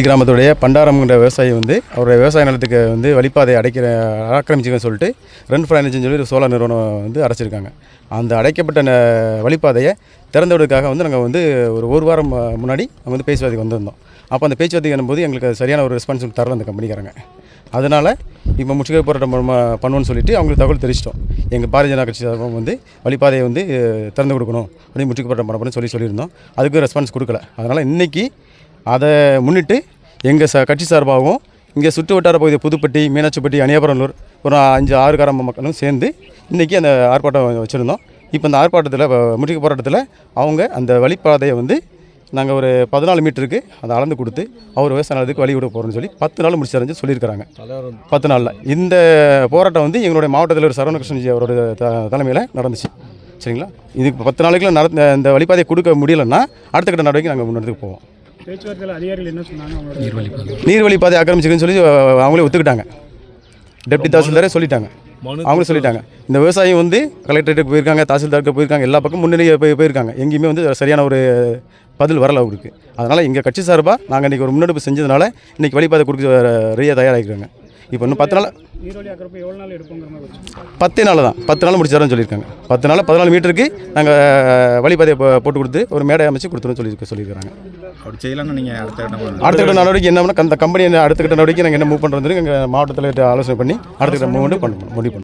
கிராமத்துடைய பண்டாரம்ங்கிற விவசாயி வந்து அவருடைய விவசாய நிலத்துக்கு வந்து வழிப்பாதை ஆக்கிரமிச்சுக்கன்னு சொல்லிட்டு ரெண்ட் ஃப்ரான்ச்சைஸ்னு சொல்லி ஒரு சோலார் நிறுவனம் வந்து அடைச்சிருக்காங்க. அந்த அடைக்கப்பட்ட வழிப்பாதையை திறந்து விடுறதுக்காக வந்து நாங்கள் வந்து ஒரு வாரம் முன்னாடி நம்ம வந்து பேச்சுவார்த்தைக்கு வந்திருந்தோம். அப்போ அந்த பேச்சுவார்த்தைக்கு வரும்போது எங்களுக்கு சரியான ஒரு ரெஸ்பான்சிபிள் தரல அந்த கம்பெனிக்காரங்க. அதனால் இப்போ முற்றுகை போராட்டம் பண்ணுவோன்னு சொல்லிட்டு அவங்களுக்கு தகவல் தெரிவிச்சிட்டோம். எங்கள் பாரதிய ஜனதா கட்சி சார்பாக வந்து வழிப்பாதையை வந்து திறந்து கொடுக்கணும் அப்படின்னு முற்றுகை போராட்டம் பண்ணணும்னு சொல்லியிருந்தோம். அதுக்கு ரெஸ்பான்ஸ் கொடுக்கல. அதனால் இன்றைக்கி அதை முன்னிட்டு எங்கள் கட்சி சார்பாகவும் இங்கே சுற்று வட்டார பகுதி புதுப்பட்டி, மீனாட்சிப்பட்டி, அணியாபுரனூர் ஒரு 5-6 கிராம மக்களும் சேர்ந்து இன்றைக்கி அந்த ஆர்ப்பாட்டம் வச்சுருந்தோம். இப்போ அந்த ஆர்ப்பாட்டத்தில் முற்றுகை போராட்டத்தில் அவங்க அந்த வழிப்பாதையை வந்து நாங்கள் ஒரு 14 மீட்டருக்கு அதை அளந்து கொடுத்து அவர் விவசாய நிலத்துக்கு வழி விட போகிறோம்னு சொல்லி 10 நாள் முடிச்சறிஞ்சு சொல்லியிருக்கிறாங்க. 10 நாளில் இந்த போராட்டம் வந்து எங்களுடைய மாவட்டத்தில் ஒரு சரவண கிருஷ்ணஜி அவரோட தலைமையில் நடந்துச்சு. சரிங்களா? இதுக்கு 10 நாளைக்குள்ள இந்த வழிப்பாதையை கொடுக்க முடியலைன்னா அடுத்த கட்ட நடவடிக்கை நாங்கள் முன்னெடுத்து போவோம். பேச்சுவார்த்தையில் அதிகாரிகள் என்ன சொன்னாங்க? நீர்வழிப்பாதை ஆக்கிரமிச்சுக்குன்னு சொல்லி அவங்களே ஒத்துக்கிட்டாங்க. டெப்டி தாசில்தாரே சொல்லிட்டாங்க, அவங்களும் சொல்லிட்டாங்க. இந்த விவசாயம் வந்து கலெக்டரேட்டுக்கு போயிருக்காங்க, தாசில்தாருக்கு போயிருக்காங்க, எல்லா பக்கம் முன்னணி போயிருக்காங்க. எங்கேயுமே வந்து சரியான ஒரு பதில் வரல அவருக்கு. அதனால் எங்கள் கட்சி சார்பாக நாங்கள் இன்றைக்கி ஒரு முன்னெடுப்பு செஞ்சதுனால இன்றைக்கி வழிபாதை கொடுக்க ரெடியாக தயாராகிக்கிறாங்க. இப்போ இன்னும் 10 நாள் 10 நாள் தான் 10 நாள் முடிச்சாருன்னு சொல்லியிருக்காங்க. 10 நாள் 14 மீட்டருக்கு நாங்கள் வழிபாதையை போட்டு கொடுத்து ஒரு மேடை அமைச்சு கொடுத்துருன்னு சொல்லியிருக்கிறாங்க. அப்படி செய்யலாம்னு நீங்கள் அடுத்த கட்ட நடவடிக்கை என்ன பண்ணால் அந்த கம்பெனி அடுத்த கட்ட நடவடிக்கை நாங்கள் என்ன மூவ் பண்ணுறது எங்கள் மாவட்டத்தில் ஆலோசனை பண்ணி அடுத்த கட்ட மூவ் பண்ணி முடிவு பண்ணுவோம்.